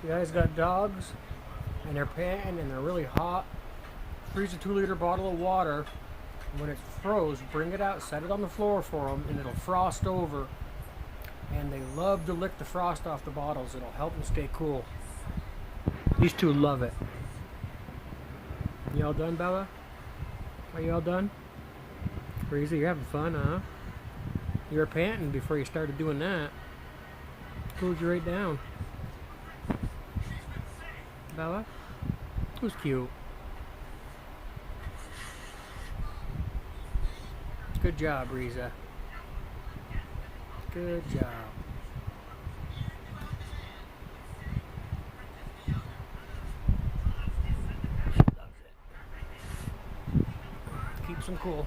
You guys got dogs and they're panting and they're really hot. Freeze a 2-liter bottle of water. When it's froze, bring it out, set it on the floor for them, and it'll frost over. And they love to lick the frost off the bottles. It'll help them stay cool. These two love it. You all done, Bella? Are you all done? Breezy, you're having fun, huh? You were panting before you started doing that. Cooled you right down. Bella? Who's cute? Good job, Riza. Good job. Loves it. Keeps them cool.